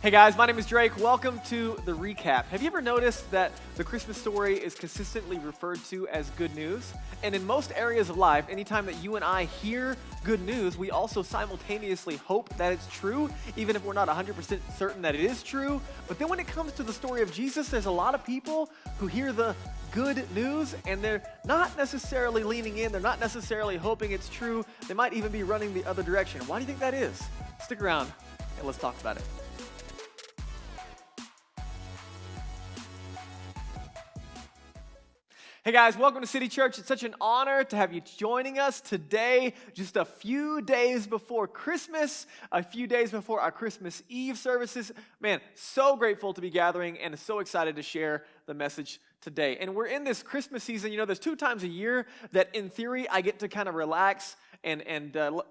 Hey guys, my name is Drake. Welcome to the recap. Have you ever noticed that the Christmas story is consistently referred to as good news? And in most areas of life, anytime that you and I hear good news, we also simultaneously hope that it's true, even if we're not 100% certain that it is true. But then when it comes to the story of Jesus, there's a lot of people who hear the good news and they're not necessarily leaning in, they're not necessarily hoping it's true. They might even be running the other direction. Why do you think that is? Stick around and let's talk about it. Hey guys, welcome to City Church. It's such an honor to have you joining us today, just a few days before Christmas, a few days before our Christmas Eve services. Man, so grateful to be gathering and so excited to share the message today. And we're in this Christmas season. You know, there's 2 times a year that in theory I get to kind of relax and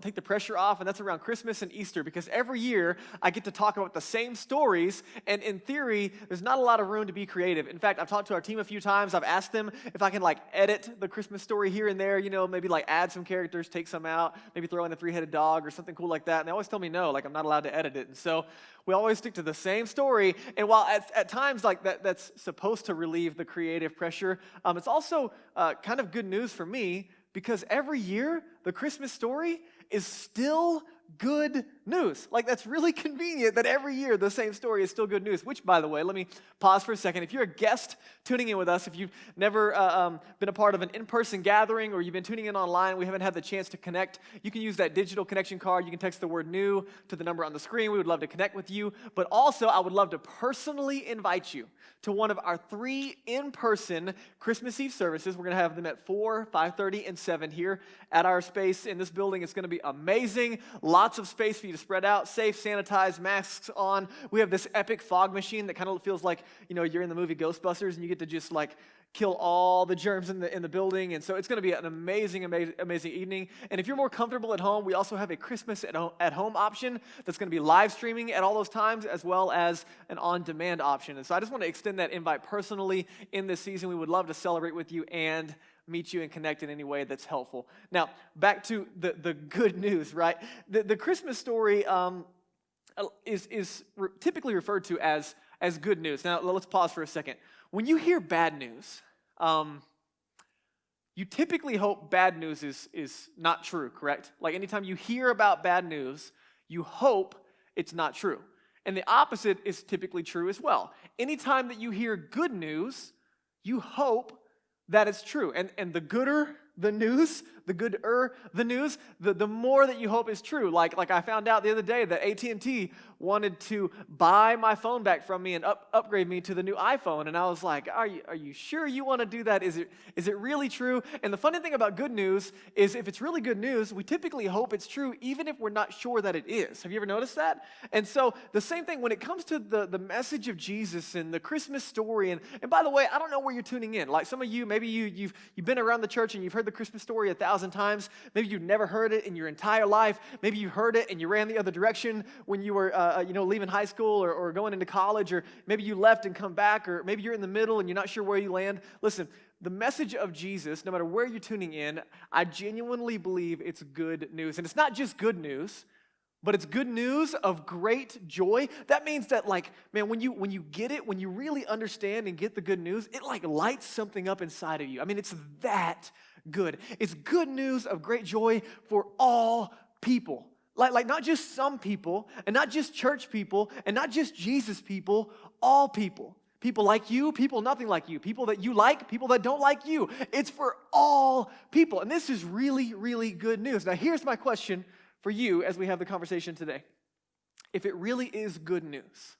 take the pressure off, and that's around Christmas and Easter, because every year I get to talk about the same stories, and in theory, there's not a lot of room to be creative. In fact, I've talked to our team a few times. I've asked them if I can edit the Christmas story here and there, maybe add some characters, take some out, maybe throw in a 3-headed dog or something cool like that, and they always tell me no, I'm not allowed to edit it. And so we always stick to the same story, and while at times that's supposed to relieve the creative pressure, it's also kind of good news for me, because every year, the Christmas story is still good news. That's really convenient that every year the same story is still good news, which, by the way, let me pause for a second. If you're a guest tuning in with us, if you've never been a part of an in-person gathering or you've been tuning in online, we haven't had the chance to connect, you can use that digital connection card. You can text the word new to the number on the screen. We would love to connect with you. But also, I would love to personally invite you to one of our 3 in-person Christmas Eve services. We're going to have them at 4, 5:30, and 7 here at our space in this building. It's going to be amazing. Lots of space for you to spread out, safe, sanitized, masks on. We have this epic fog machine that kind of feels like, you're in the movie Ghostbusters and you get to just kill all the germs in the building. And so it's going to be an amazing evening. And if you're more comfortable at home, we also have a Christmas at home option that's going to be live streaming at all those times, as well as an on-demand option. And so I just want to extend that invite personally in this season. We would love to celebrate with you and meet you and connect in any way that's helpful. Now, back to the good news, right? The Christmas story is typically referred to as good news. Now, let's pause for a second. When you hear bad news, you typically hope bad news is not true, correct? Anytime you hear about bad news, you hope it's not true. And the opposite is typically true as well. Anytime that you hear good news, you hope that it's true. And the gooder the news, the more that you hope is true. Like I found out the other day that AT&T wanted to buy my phone back from me and upgrade me to the new iPhone. And I was like, are you sure you want to do that? Is it really true? And the funny thing about good news is if it's really good news, we typically hope it's true even if we're not sure that it is. Have you ever noticed that? And so the same thing when it comes to the message of Jesus and the Christmas story. And by the way, I don't know where you're tuning in. Like some of you, maybe you've been around the church and you've heard the Christmas story 1,000 times. Maybe you've never heard it in your entire life. Maybe you heard it and you ran the other direction when you were leaving high school or going into college, or maybe you left and come back, or maybe you're in the middle and you're not sure where you land. Listen, the message of Jesus, no matter where you're tuning in, I genuinely believe it's good news. And it's not just good news, but it's good news of great joy. That means that, when you get it, when you really understand and get the good news, it lights something up inside of you. I mean, it's that good. It's good news of great joy for all people. Like not just some people, and not just church people, and not just Jesus people, all people. People like you, people nothing like you, people that you like, people that don't like you. It's for all people. And this is really, really good news. Now, here's my question for you as we have the conversation today. If it really is good news,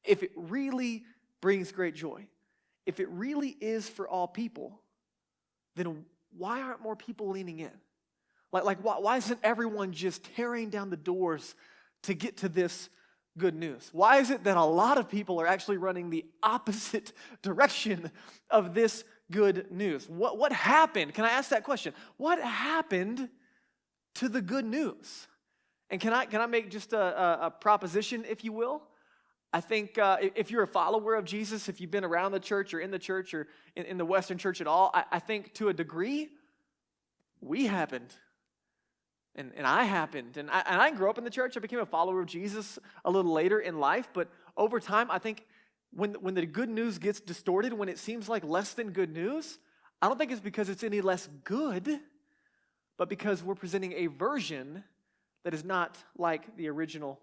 if it really brings great joy, if it really is for all people, then why aren't more people leaning in? Why isn't everyone just tearing down the doors to get to this good news? Why is it that a lot of people are actually running the opposite direction of this good news? What happened? Can I ask that question? What happened to the good news? And can I make just a proposition, if you will? I think if you're a follower of Jesus, if you've been around the church or in the church or in the Western church at all, I think to a degree, we happened And I happened. And I grew up in the church. I became a follower of Jesus a little later in life. But over time, I think when the good news gets distorted, when it seems like less than good news, I don't think it's because it's any less good, but because we're presenting a version that is not like the original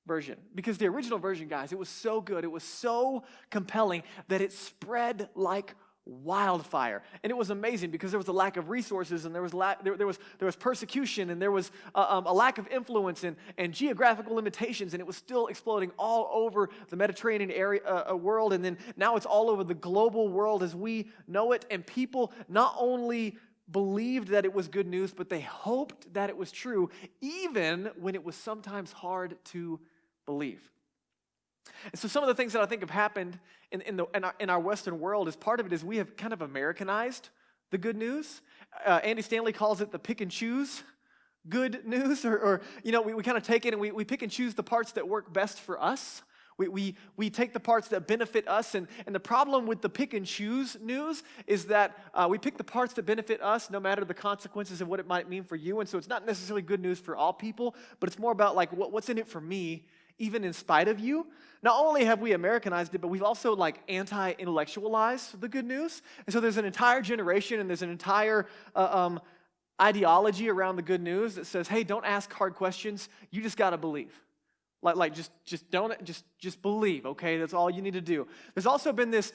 version. Because the original version, guys, it was so good, it was so compelling that it spread like wildfire. And it was amazing because there was a lack of resources, and there was persecution, and there was a lack of influence and geographical limitations, and it was still exploding all over the Mediterranean area world, and then now it's all over the global world as we know it. And people not only believed that it was good news, but they hoped that it was true, even when it was sometimes hard to believe. And so some of the things that I think have happened in our Western world, is part of it is we have kind of Americanized the good news. Andy Stanley calls it the pick and choose good news, or we kind of take it and we pick and choose the parts that work best for us. We take the parts that benefit us, and the problem with the pick and choose news is that we pick the parts that benefit us no matter the consequences and what it might mean for you. And so it's not necessarily good news for all people, but it's more about like what's in it for me, even in spite of you. Not only have we Americanized it, but we've also like anti-intellectualized the good news. And so there's an entire generation and there's an entire ideology around the good news that says, hey, don't ask hard questions. You just got to believe. Just believe, okay? That's all you need to do. There's also been this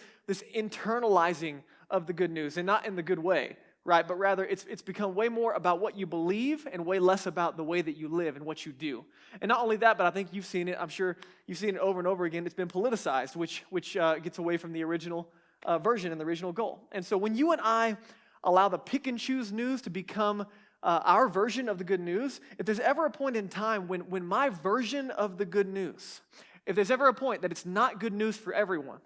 internalizing of the good news, and not in the good way, right? But rather, it's become way more about what you believe and way less about the way that you live and what you do. And not only that, but I think you've seen it. I'm sure you've seen it over and over again. It's been politicized, which gets away from the original version and the original goal. And so when you and I allow the pick and choose news to become our version of the good news, if there's ever a point in time when my version of the good news, if there's ever a point that it's not good news for everyone,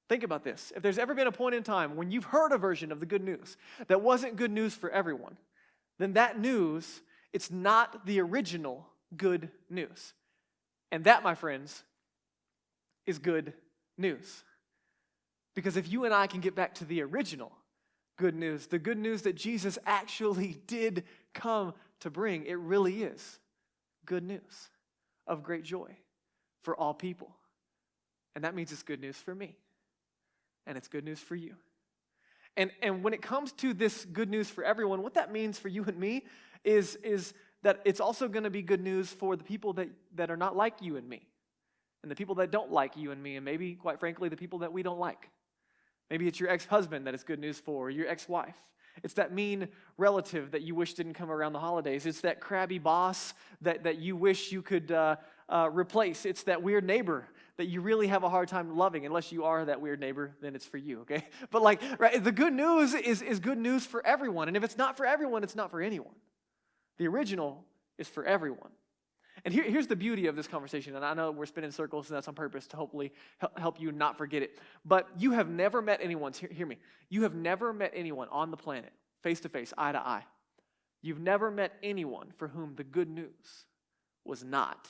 think about this. If there's ever been a point in time when you've heard a version of the good news that wasn't good news for everyone, then that news, it's not the original good news. And that, my friends, is good news. Because if you and I can get back to the original good news, the good news that Jesus actually did come to bring, it really is good news of great joy for all people. And that means it's good news for me. And it's good news for you. And when it comes to this good news for everyone, what that means for you and me is that it's also going to be good news for the people that are not like you and me. And the people that don't like you and me, and maybe, quite frankly, the people that we don't like. Maybe it's your ex-husband that it's good news for, or your ex-wife. It's that mean relative that you wish didn't come around the holidays. It's that crabby boss that you wish you could replace. It's that weird neighbor that you really have a hard time loving. Unless you are that weird neighbor, then it's for you, okay? But right, the good news is good news for everyone. And if it's not for everyone, it's not for anyone. The original is for everyone. And here's the beauty of this conversation, and I know we're spinning circles, and that's on purpose to hopefully help you not forget it. But you have never met anyone, hear me, you have never met anyone on the planet, face to face, eye to eye. You've never met anyone for whom the good news was not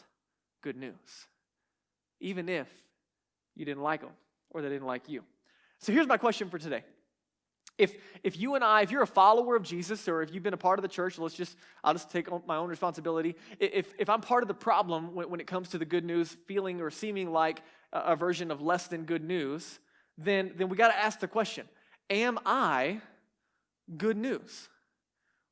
good news, even if you didn't like them or they didn't like you. So here's my question for today. If you and I, if you're a follower of Jesus, or if you've been a part of the church, I'll just take my own responsibility. If I'm part of the problem when it comes to the good news feeling or seeming like a version of less than good news, then we got to ask the question, am I good news?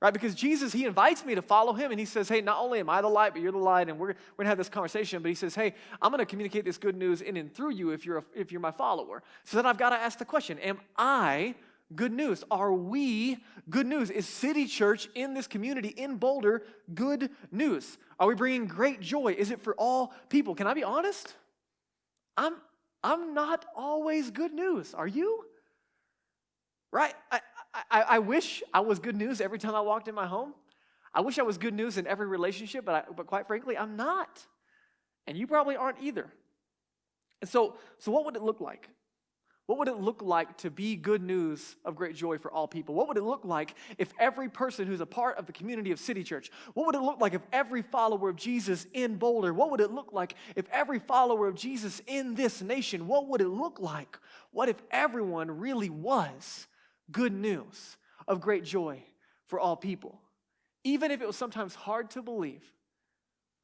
Right? Because Jesus, he invites me to follow him, and he says, hey, not only am I the light, but you're the light, and we're going to have this conversation, but he says, hey, I'm going to communicate this good news in and through you if you're my follower. So then I've got to ask the question, am I good news? Are we good news? Is City Church in this community in Boulder good news? Are we bringing great joy? Is it for all people? Can I be honest? I'm not always good news. Are you? Right? I wish I was good news every time I walked in my home. I wish I was good news in every relationship, but quite frankly, I'm not. And you probably aren't either. And so what would it look like? What would it look like to be good news of great joy for all people? What would it look like if every person who's a part of the community of City Church, what would it look like if every follower of Jesus in Boulder, what would it look like if every follower of Jesus in this nation, what would it look like? What if everyone really was good news of great joy for all people? even if it was sometimes hard to believe,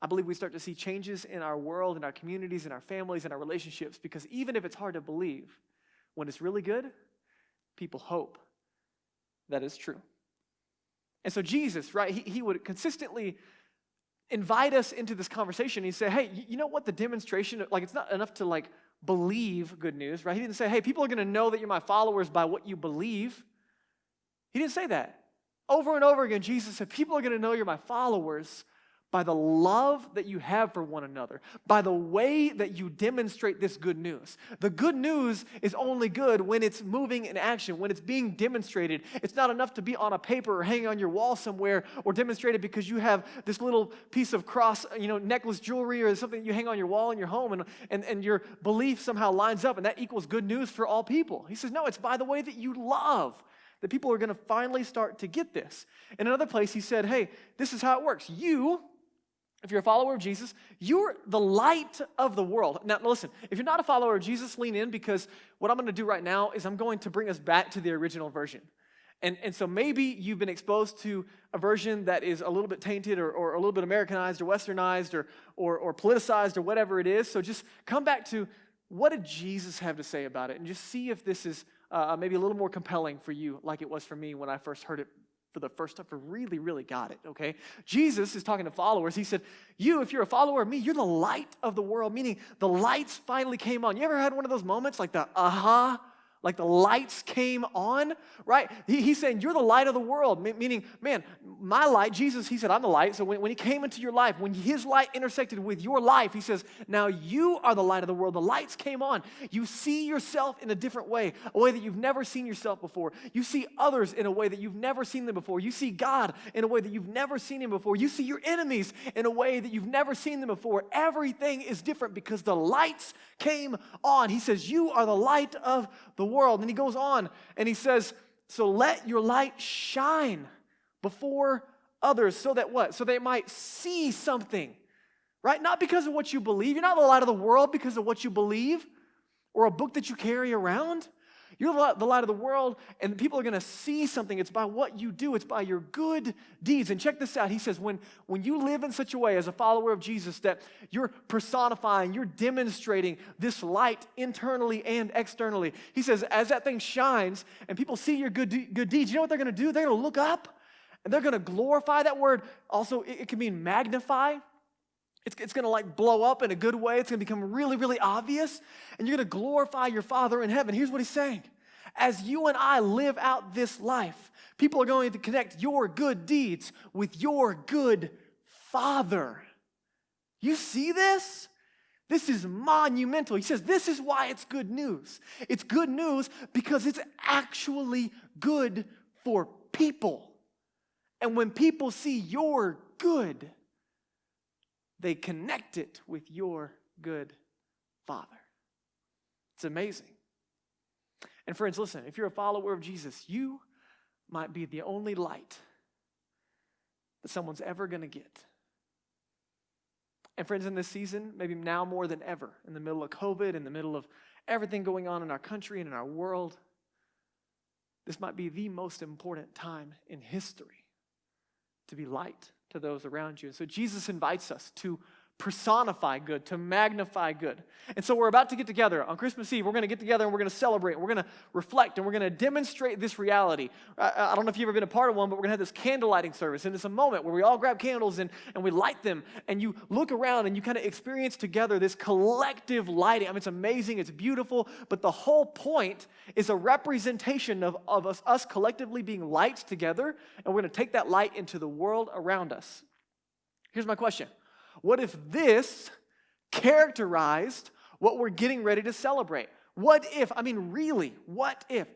I believe we start to see changes in our world, in our communities, in our families, in our relationships, because even if it's hard to believe, when it's really good, people hope that it's true. And so Jesus, right, he would consistently invite us into this conversation. He'd say, hey, you know what the demonstration, like it's not enough to like believe good news, right? He didn't say, hey, people are going to know that you're my followers by what you believe. He didn't say that. Over and over again, Jesus said, people are going to know you're my followers by the love that you have for one another, by the way that you demonstrate this good news. The good news is only good when it's moving in action, when it's being demonstrated. It's not enough to be on a paper or hanging on your wall somewhere or demonstrated because you have this little piece of cross, necklace jewelry or something you hang on your wall in your home and your belief somehow lines up and that equals good news for all people. He says, no, it's by the way that you love that people are going to finally start to get this. In another place, he said, hey, this is how it works. You, if you're a follower of Jesus, you're the light of the world. Now, listen, if you're not a follower of Jesus, lean in because what I'm going to do right now is I'm going to bring us back to the original version. And so maybe you've been exposed to a version that is a little bit tainted or a little bit Americanized or Westernized or politicized or whatever it is. So just come back to what did Jesus have to say about it and just see if this is maybe a little more compelling for you like it was for me when I first heard it for the first time, for really, really got it, okay? Jesus is talking to followers. He said, you, if you're a follower of me, you're the light of the world, meaning the lights finally came on. You ever had one of those moments like the aha? Like the lights came on, right? He's saying, you're the light of the world, meaning, man, my light, Jesus, he said, I'm the light. So when he came into your life, when his light intersected with your life, he says, now you are the light of the world. The lights came on. You see yourself in a different way, a way that you've never seen yourself before. You see others in a way that you've never seen them before. You see God in a way that you've never seen him before. You see your enemies in a way that you've never seen them before. Everything is different because the lights came on. He says, you are the light of the world. And he goes on and he says, so let your light shine before others so that what? So they might see something, right? Not because of what you believe. You're not the light of the world because of what you believe or a book that you carry around. You're the light of the world, and people are going to see something. It's by what you do. It's by your good deeds. And check this out. He says, when you live in such a way as a follower of Jesus that you're personifying, you're demonstrating this light internally and externally. He says, as that thing shines and people see your good deeds, you know what they're going to do? They're going to look up, and they're going to glorify. That word also, it can mean magnify. It's going to like blow up in a good way. It's going to become really, really obvious. And you're going to glorify your Father in heaven. Here's what he's saying. As you and I live out this life, people are going to connect your good deeds with your good Father. You see this? This is monumental. He says this is why it's good news. It's good news because it's actually good for people. And when people see your good, they connect it with your good Father. It's amazing. And friends, listen, if you're a follower of Jesus, you might be the only light that someone's ever going to get. And friends, in this season, maybe now more than ever, in the middle of COVID, in the middle of everything going on in our country and in our world, this might be the most important time in history to be light to those around you. And so Jesus invites us to personify good, to magnify good. And so we're about to get together on Christmas Eve. We're going to get together and we're going to celebrate. We're going to reflect and we're going to demonstrate this reality. I don't know if you've ever been a part of one, but we're going to have this candle lighting service. And it's a moment where we all grab candles and we light them. And you look around and you kind of experience together this collective lighting. I mean, it's amazing. It's beautiful. But the whole point is a representation of us collectively being lights together. And we're going to take that light into the world around us. Here's my question. What if this characterized what we're getting ready to celebrate? What if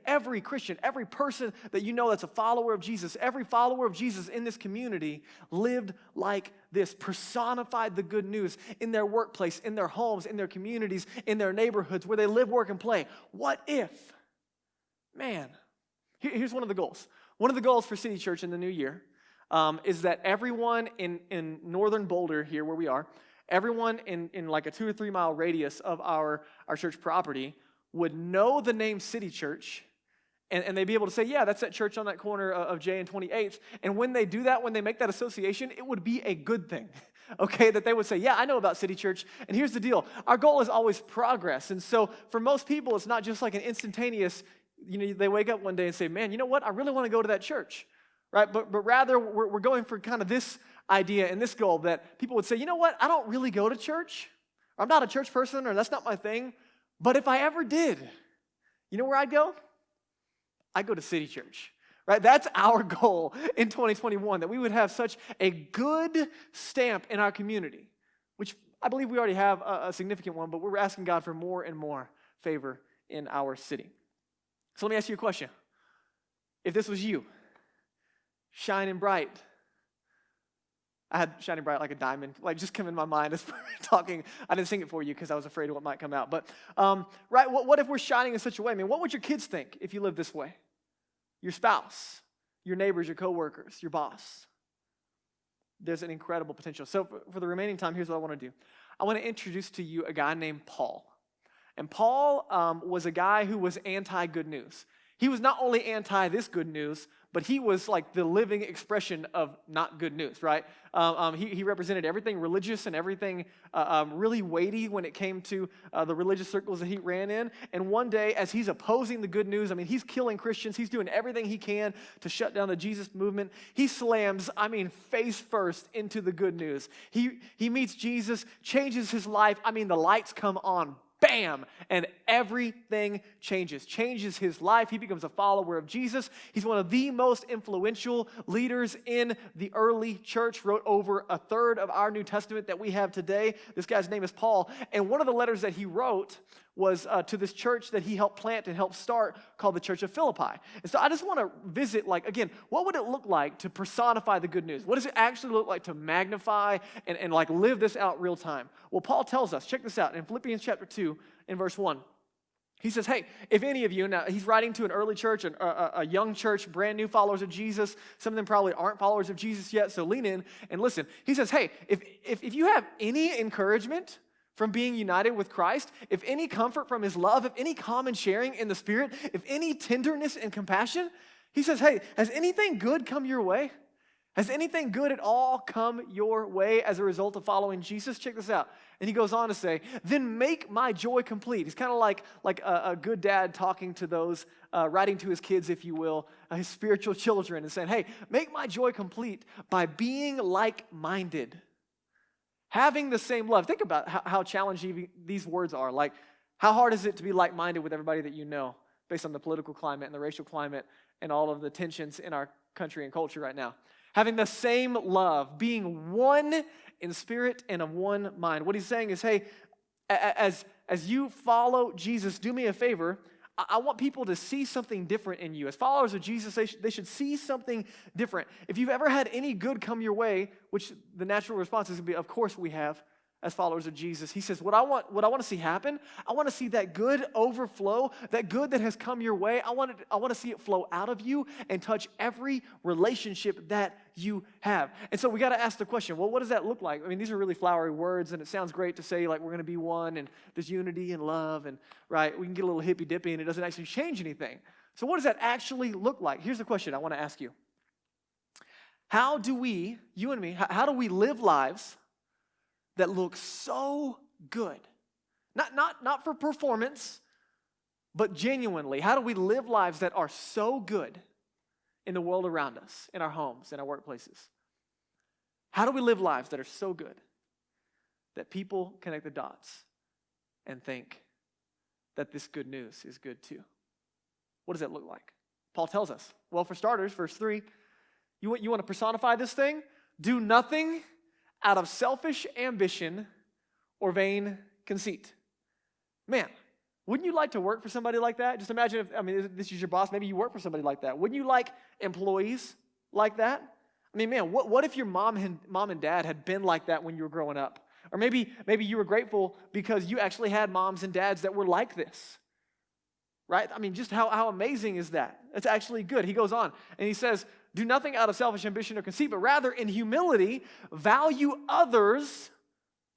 every Christian, every person that you know that's a follower of Jesus, every follower of Jesus in this community lived like this, personified the good news in their workplace, in their homes, in their communities, in their neighborhoods, where they live, work, and play? What if? Man, here's one of the goals. One of the goals for City Church in the new year is that everyone in northern Boulder here where we are, everyone in like a 2 or 3 mile radius of our church property would know the name City Church and they'd be able to say, yeah, that's that church on that corner of J and 28th. And when they do that, when they make that association, it would be a good thing, okay? That they would say, yeah, I know about City Church. And here's the deal. Our goal is always progress. And so for most people, it's not just like an instantaneous, they wake up one day and say, man, you know what? I really want to go to that church, right? But rather, we're going for kind of this idea and this goal that people would say, you know what? I don't really go to church. I'm not a church person, or that's not my thing. But if I ever did, you know where I'd go? I'd go to City Church, right? That's our goal in 2021, that we would have such a good stamp in our community, which I believe we already have a significant one, but we're asking God for more and more favor in our city. So let me ask you a question. If this was you, shining bright, I had shining bright like a diamond, like just come in my mind as we're talking. I didn't sing it for you because I was afraid of what might come out. But, right, what if we're shining in such a way? I mean, what would your kids think if you lived this way? Your spouse, your neighbors, your coworkers, your boss. There's an incredible potential. So for the remaining time, here's what I want to do. I want to introduce to you a guy named Paul. And Paul was a guy who was anti-good news. He was not only anti this good news, but he was like the living expression of not good news, right? He represented everything religious and everything really weighty when it came to the religious circles that he ran in. And one day, as he's opposing the good news, I mean, he's killing Christians. He's doing everything he can to shut down the Jesus movement. He slams, face first into the good news. He meets Jesus, changes his life. The lights come on. Bam! And everything changes his life. He becomes a follower of Jesus. He's one of the most influential leaders in the early church, wrote over a third of our New Testament that we have today. This guy's name is Paul. And one of the letters that he wrote was to this church that he helped plant and help start called the Church of Philippi. And so I just want to visit, again, what would it look like to personify the good news? What does it actually look like to magnify and live this out real time? Well, Paul tells us, check this out, in Philippians chapter 2, in verse 1. He says, hey, if any of you, now he's writing to an early church, a young church, brand new followers of Jesus. Some of them probably aren't followers of Jesus yet, so lean in and listen. He says, hey, if you have any encouragement from being united with Christ, if any comfort from his love, if any common sharing in the Spirit, if any tenderness and compassion, he says, hey, has anything good come your way? Has anything good at all come your way as a result of following Jesus? Check this out. And he goes on to say, then make my joy complete. He's kind of like a good dad talking to those, writing to his kids, if you will, his spiritual children, and saying, hey, make my joy complete by being like-minded. Having the same love. Think about how challenging these words are. Like, how hard is it to be like-minded with everybody that you know, based on the political climate and the racial climate and all of the tensions in our country and culture right now? Having the same love, being one in spirit and of one mind. What he's saying is, hey, as you follow Jesus, do me a favor. I want people to see something different in you. As followers of Jesus, they should see something different. If you've ever had any good come your way, which the natural response is going to be, of course we have, as followers of Jesus. He says, what I want to see happen, I want to see that good overflow, that good that has come your way. I want to see it flow out of you and touch every relationship that you have. And so we got to ask the question, well, what does that look like? These are really flowery words, and it sounds great to say, like, we're going to be one, and there's unity and love, and, right, we can get a little hippy-dippy, and it doesn't actually change anything. So what does that actually look like? Here's the question I want to ask you. How do we, you and me, how do we live lives that look so good? Not for performance, but genuinely. How do we live lives that are so good in the world around us, in our homes, in our workplaces? How do we live lives that are so good that people connect the dots and think that this good news is good too? What does that look like? Paul tells us. Well, for starters, verse 3, you want to personify this thing? Do nothing out of selfish ambition or vain conceit. Man, wouldn't you like to work for somebody like that? Just imagine if, this is your boss, maybe you work for somebody like that. Wouldn't you like employees like that? Man, what if your mom and dad had been like that when you were growing up? Or maybe you were grateful because you actually had moms and dads that were like this. Right? Just how amazing is that? It's actually good. He goes on and he says, do nothing out of selfish ambition or conceit, but rather in humility, value others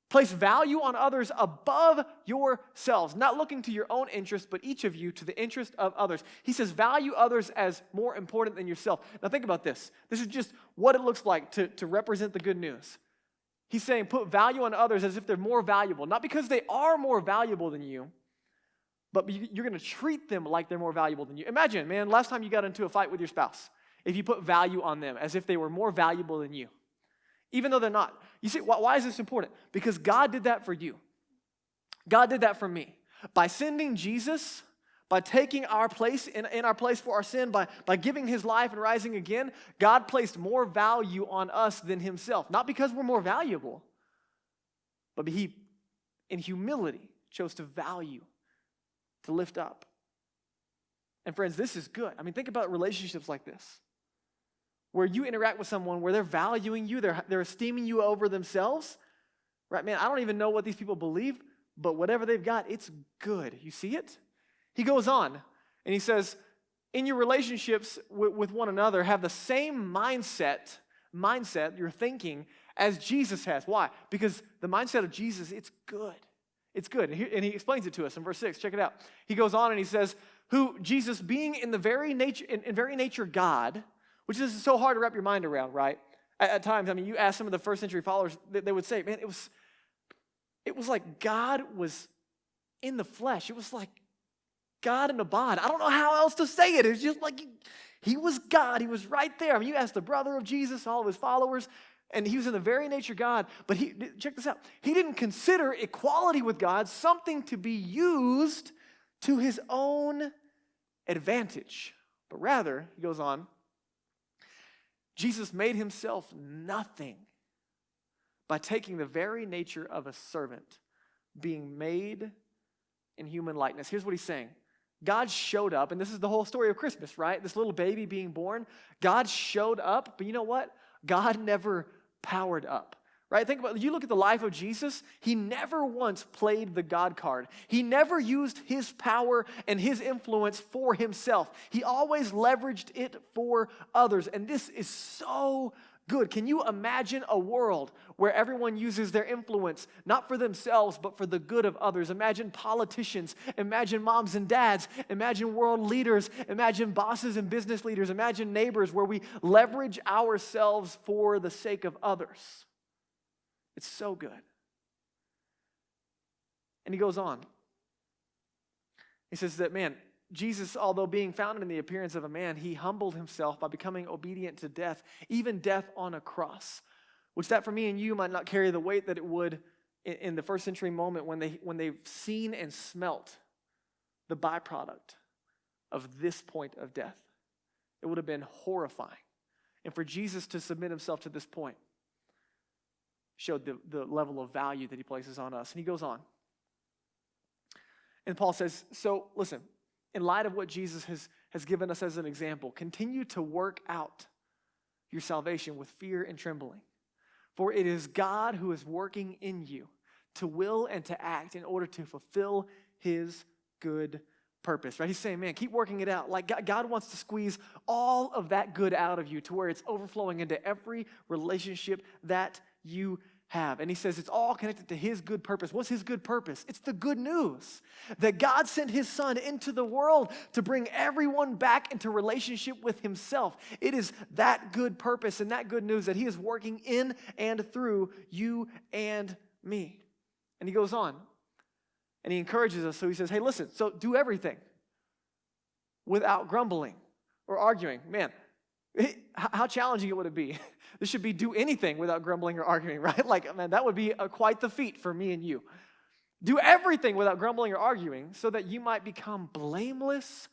Place value on others above yourselves, not looking to your own interest, but each of you to the interest of others. He says value others as more important than yourself. Now think about this. This is just what it looks like to represent the good news. He's saying put value on others as if they're more valuable, not because they are more valuable than you, but you're going to treat them like they're more valuable than you. Imagine, man, last time you got into a fight with your spouse, if you put value on them as if they were more valuable than you, even though they're not. You see, why is this important? Because God did that for you. God did that for me. By sending Jesus, by taking our place in our place for our sin, by giving his life and rising again, God placed more value on us than himself. Not because we're more valuable, but he, in humility, chose to value, to lift up. And friends, this is good. I mean, think about relationships like this, where you interact with someone where they're valuing you, they're esteeming you over themselves, right? Man, I don't even know what these people believe, but whatever they've got, it's good. You see it? He goes on, and he says, in your relationships with one another, have the same mindset, your thinking, as Jesus has. Why? Because the mindset of Jesus, it's good. It's good. And he explains it to us in verse 6. Check it out. He goes on and he says, who Jesus being in very nature God, which is so hard to wrap your mind around, right? At times, I mean, you ask some of the first century followers, they would say, man, it was like God was in the flesh. It was like God in a bod. I don't know how else to say it. It's just like he was God. He was right there. I mean, you ask the brother of Jesus, all of his followers, and he was in the very nature God. But check this out. He didn't consider equality with God something to be used to his own advantage. But rather, he goes on, Jesus made himself nothing by taking the very nature of a servant, being made in human likeness. Here's what he's saying. God showed up, and this is the whole story of Christmas, right? This little baby being born. God showed up, but you know what? God never powered up, right? Think about it. You look at the life of Jesus, he never once played the God card. He never used his power and his influence for himself. He always leveraged it for others, and this is so good. Can you imagine a world where everyone uses their influence, not for themselves, but for the good of others? Imagine politicians, imagine moms and dads, imagine world leaders, imagine bosses and business leaders, imagine neighbors where we leverage ourselves for the sake of others. It's so good. And he goes on. He says that, man, Jesus, although being found in the appearance of a man, he humbled himself by becoming obedient to death, even death on a cross, which that for me and you might not carry the weight that it would in the first century moment when they've seen and smelt the byproduct of this point of death. It would have been horrifying. And for Jesus to submit himself to this point showed the level of value that he places on us. And he goes on. And Paul says, so listen, in light of what Jesus has given us as an example, continue to work out your salvation with fear and trembling. For it is God who is working in you to will and to act in order to fulfill his good purpose. Right? He's saying, man, keep working it out. Like God wants to squeeze all of that good out of you to where it's overflowing into every relationship that you have. And he says it's all connected to his good purpose. What's his good purpose? It's the good news that God sent his son into the world to bring everyone back into relationship with himself. It is that good purpose and that good news that he is working in and through you and me. And he goes on and he encourages us. So he says, hey, listen, so do everything without grumbling or arguing. Man, how challenging would it be? This should be do anything without grumbling or arguing, right? Like, man, that would be quite the feat for me and you. Do everything without grumbling or arguing so that you might become blameless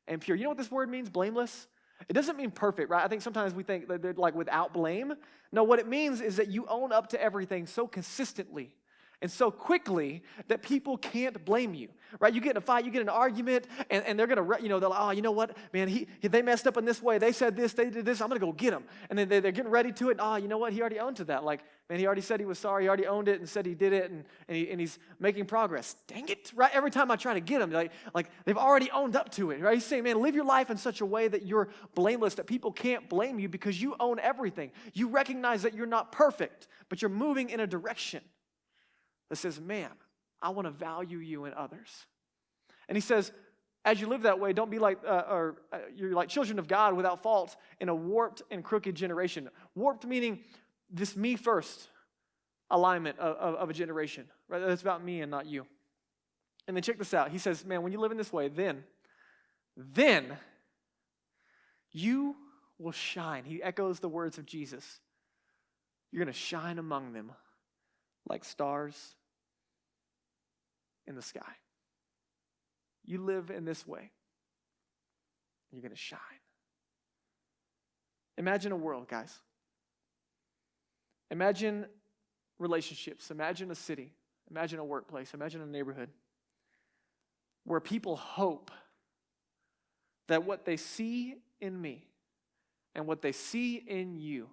and pure. You know what this word means, blameless? It doesn't mean perfect, right? I think sometimes we think that they're like without blame. No, what it means is that you own up to everything so consistently and so quickly that people can't blame you, right? You get in a fight, you get in an argument, and they're going to, they're like, oh, you know what, man, they messed up in this way. They said this, they did this, I'm going to go get them. And then they're getting ready to it. Oh, you know what, he already owned to that. Like, man, he already said he was sorry. He already owned it and said he did it, and he's making progress. Dang it, right? Every time I try to get him, like they've already owned up to it, right? He's saying, man, live your life in such a way that you're blameless, that people can't blame you because you own everything. You recognize that you're not perfect, but you're moving in a direction. that says, man, I want to value you and others. And he says, as you live that way, don't be like, you're like children of God without fault in a warped and crooked generation. Warped meaning this me first alignment of a generation, right? That's about me and not you. And then check this out. He says, man, when you live in this way, then you will shine. He echoes the words of Jesus. You're going to shine among them like stars in the sky. You live in this way, you're going to shine. Imagine a world, guys. Imagine relationships. Imagine a city. Imagine a workplace. Imagine a neighborhood where people hope that what they see in me and what they see in you,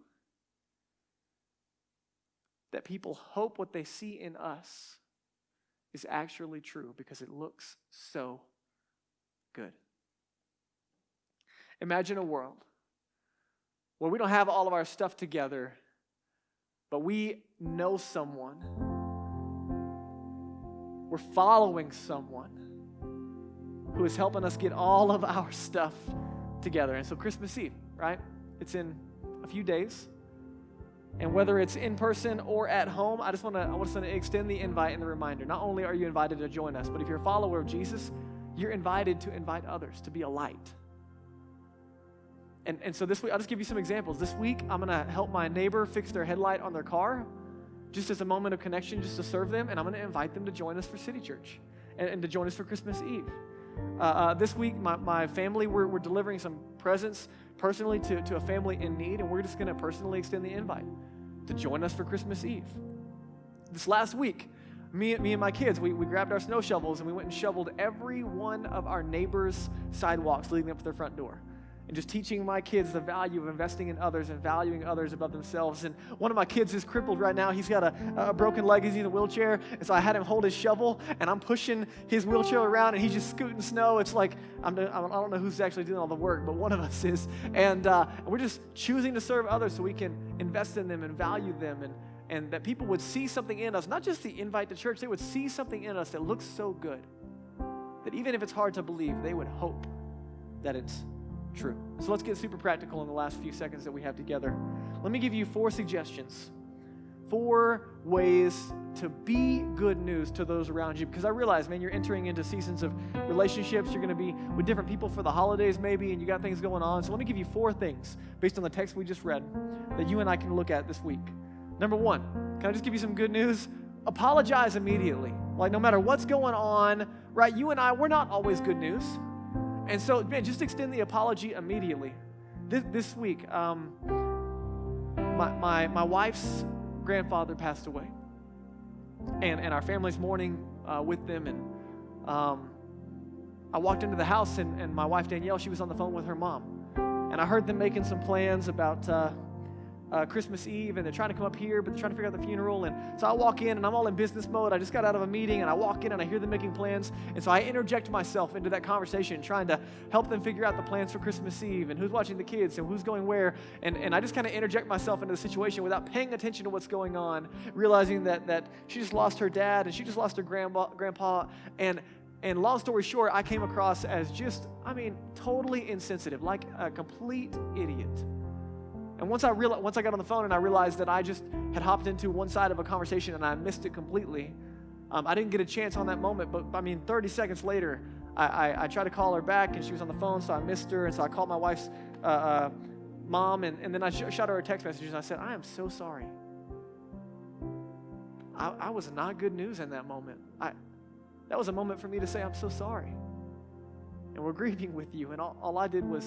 that people hope what they see in us is actually true because it looks so good. Imagine a world where we don't have all of our stuff together, but we know someone. We're following someone who is helping us get all of our stuff together. And so Christmas Eve, right? It's in a few days. And whether it's in person or at home, I want to extend the invite and the reminder. Not only are you invited to join us, but if you're a follower of Jesus, you're invited to invite others, to be a light. And so this week, I'll just give you some examples. This week, I'm going to help my neighbor fix their headlight on their car, just as a moment of connection, just to serve them. And I'm going to invite them to join us for City Church and to join us for Christmas Eve. This week, my family, we're delivering some presents personally to a family in need, and we're just going to personally extend the invite to join us for Christmas Eve. This last week, me and my kids, we grabbed our snow shovels and we went and shoveled every one of our neighbors' sidewalks leading up to their front door. And just teaching my kids the value of investing in others and valuing others above themselves. And one of my kids is crippled right now. He's got a broken leg. He's in a wheelchair. And so I had him hold his shovel, and I'm pushing his wheelchair around, and he's just scooting snow. It's like, I don't know who's actually doing all the work, but one of us is. And we're just choosing to serve others so we can invest in them and value them, and that people would see something in us, not just the invite to church, they would see something in us that looks so good that even if it's hard to believe, they would hope that it's true. So let's get super practical in the last few seconds that we have together. Let me give you 4 suggestions, 4 ways to be good news to those around you, because I realize, man, you're entering into seasons of relationships. You're going to be with different people for the holidays maybe, and you got things going on. So let me give you 4 things based on the text we just read that you and I can look at this week. Number 1, can I just give you some good news? Apologize immediately. Like, no matter what's going on, right? You and I, we're not always good news. And so, man, just extend the apology immediately. This week, my wife's grandfather passed away, and our family's mourning with them. And I walked into the house, and my wife Danielle, she was on the phone with her mom, and I heard them making some plans about Christmas Eve, and they're trying to come up here, but they're trying to figure out the funeral. And so I walk in, and I'm all in business mode. I just got out of a meeting, and I walk in, and I hear them making plans. And so I interject myself into that conversation, trying to help them figure out the plans for Christmas Eve, and who's watching the kids, and who's going where. And I just kind of interject myself into the situation without paying attention to what's going on, realizing that she just lost her dad, and she just lost her grandpa. And long story short, I came across as just, totally insensitive, like a complete idiot. And once I got on the phone and I realized that I just had hopped into one side of a conversation and I missed it completely, I didn't get a chance on that moment. But 30 seconds later, I tried to call her back, and she was on the phone, so I missed her. And so I called my wife's mom, and then I shot her a text message, and I said, I am so sorry. I was not good news in that moment. That was a moment for me to say, I'm so sorry. And we're grieving with you. And all I did was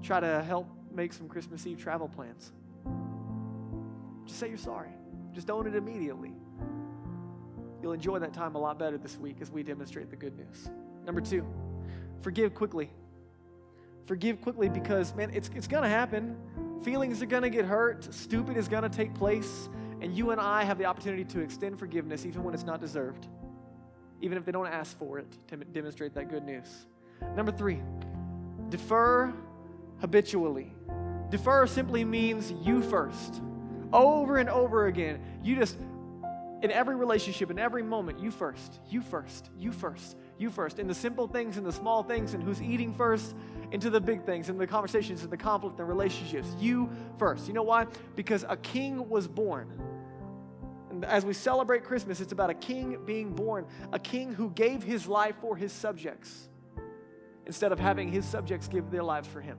try to help make some Christmas Eve travel plans. Just say you're sorry. Just own it immediately. You'll enjoy that time a lot better this week as we demonstrate the good news. Number 2, forgive quickly. Forgive quickly because, man, it's going to happen. Feelings are going to get hurt. Stupid is going to take place. And you and I have the opportunity to extend forgiveness even when it's not deserved, even if they don't ask for it, to demonstrate that good news. Number 3, defer habitually. Defer simply means you first. Over and over again. You just In every relationship, in every moment, you first, you first, you first, you first. In the simple things, in the small things, and who's eating first, into the big things, in the conversations, in the conflict, and relationships. You first. You know why? Because a king was born. And as we celebrate Christmas, it's about a king being born, a king who gave his life for his subjects instead of having his subjects give their lives for him.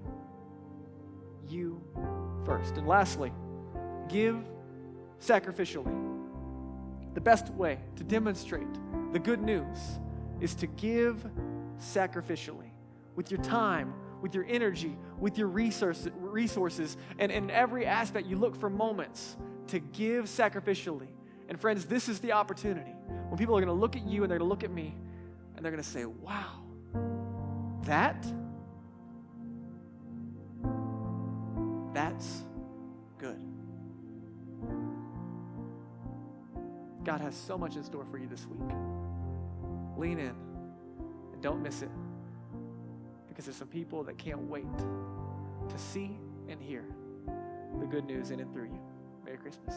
You first. And lastly, give sacrificially. The best way to demonstrate the good news is to give sacrificially with your time, with your energy, with your resources, and in every aspect you look for moments to give sacrificially. And friends, this is the opportunity when people are going to look at you and they're going to look at me and they're going to say, wow, that's good. God has so much in store for you this week. Lean in and don't miss it, because there's some people that can't wait to see and hear the good news in and through you. Merry Christmas.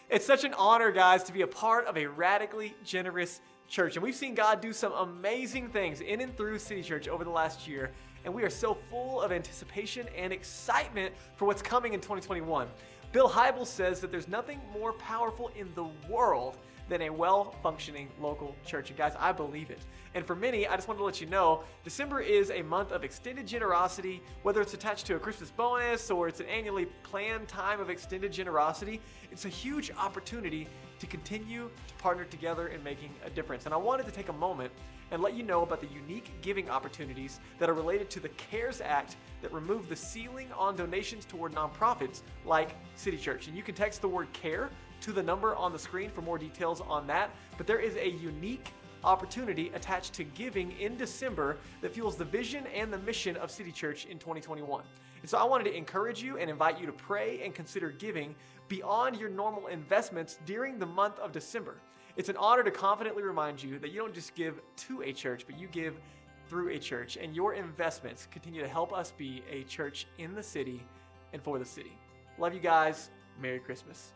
It's such an honor, guys, to be a part of a radically generous church. And we've seen God do some amazing things in and through City Church over the last year. And we are so full of anticipation and excitement for what's coming in 2021. Bill Hybels says that there's nothing more powerful in the world than a well-functioning local church. And guys, I believe it. And for many, I just wanted to let you know, December is a month of extended generosity, whether it's attached to a Christmas bonus or it's an annually planned time of extended generosity. It's a huge opportunity to continue to partner together in making a difference. And I wanted to take a moment and let you know about the unique giving opportunities that are related to the CARES Act that remove the ceiling on donations toward nonprofits like City Church. And you can text the word CARE to the number on the screen for more details on that. But there is a unique opportunity attached to giving in December that fuels the vision and the mission of City Church in 2021. And so I wanted to encourage you and invite you to pray and consider giving beyond your normal investments during the month of December. It's an honor to confidently remind you that you don't just give to a church, but you give through a church, and your investments continue to help us be a church in the city and for the city. Love you guys. Merry Christmas.